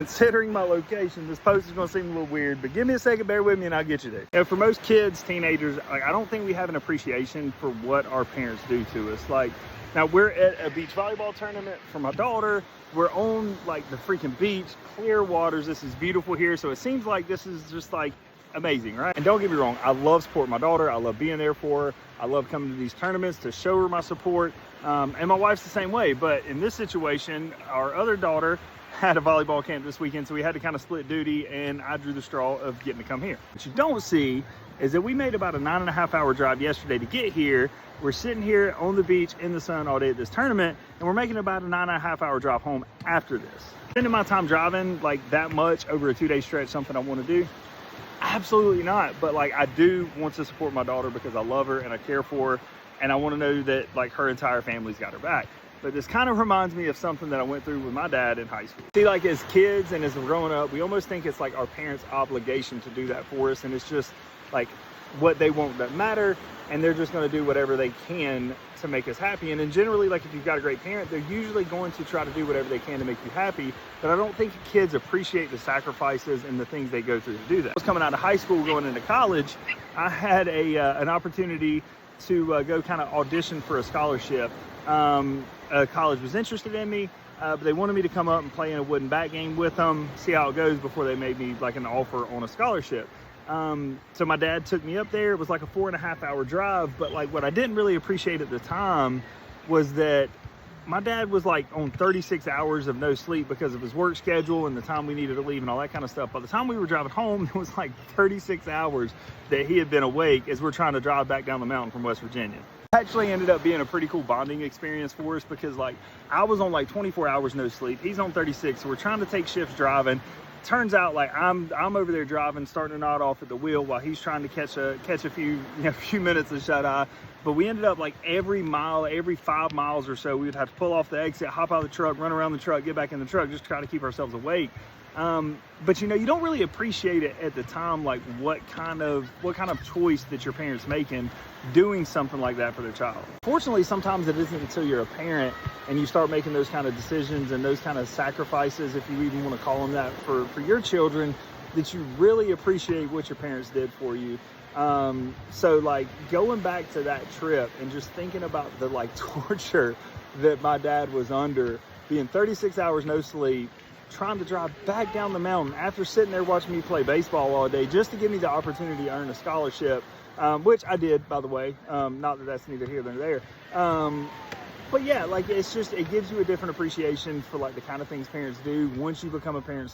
Considering my location, this post is going to seem a little weird, but give me a second, bear with me, and I'll get you there. You know, for most kids, teenagers, like, I don't think we have an appreciation for what our parents do to us. Like, now we're at a beach volleyball tournament for my daughter. We're on like the freaking beach, clear waters. This is beautiful here. So it seems like this is just like amazing, right? And don't get me wrong, I love supporting my daughter. I love being there for her. I love coming to these tournaments to show her my support. And my wife's the same way. But in this situation, our other daughter had a volleyball camp this weekend, so we had to kind of split duty, and I drew the straw of getting to come here. What you don't see is that we made about a 9.5-hour drive yesterday to get here. We're sitting here on the beach in the sun all day at this tournament, and we're making about a 9.5-hour drive home after this. Spending my time driving like that much over a 2-day stretch, something I want to do? Absolutely not. But like, I do want to support my daughter because I love her and I care for her, and I want to know that like her entire family's got her back. But this kind of reminds me of something that I went through with my dad in high school. See, like as kids and as we're growing up, we almost think it's like our parents' obligation to do that for us. And it's just like what they want doesn't matter. And they're just going to do whatever they can to make us happy. And then generally, like if you've got a great parent, they're usually going to try to do whatever they can to make you happy. But I don't think kids appreciate the sacrifices and the things they go through to do that. I was coming out of high school, going into college. I had an opportunity to go kind of audition for a scholarship. College was interested in me, but they wanted me to come up and play in a wooden bat game with them, see how it goes before they made me like an offer on a scholarship. So my dad took me up there. It was like a 4.5-hour drive, but like what I didn't really appreciate at the time was that my dad was like on 36 hours of no sleep because of his work schedule and the time we needed to leave and all that kind of stuff. By the time we were driving home, it was like 36 hours that he had been awake as we're trying to drive back down the mountain from West Virginia. Actually ended up being a pretty cool bonding experience for us because like I was on like 24 hours no sleep. He's on 36, so we're trying to take shifts driving. Turns out like I'm over there driving, starting to nod off at the wheel while he's trying to catch a few minutes of shut eye. But we ended up like every 5 miles or so, we would have to pull off the exit, hop out of the truck, run around the truck, get back in the truck, just try to keep ourselves awake. But you know, you don't really appreciate it at the time, like what kind of choice that your parents making doing something like that for their child. Fortunately, sometimes it isn't until you're a parent and you start making those kind of decisions and those kind of sacrifices, if you even want to call them that, for your children, that you really appreciate what your parents did for you. So like going back to that trip and just thinking about the like torture that my dad was under, being 36 hours no sleep, trying to drive back down the mountain after sitting there watching me play baseball all day just to give me the opportunity to earn a scholarship, which I did, by the way. Not that that's neither here nor there. But yeah, like it's just, it gives you a different appreciation for like the kind of things parents do once you become a parent.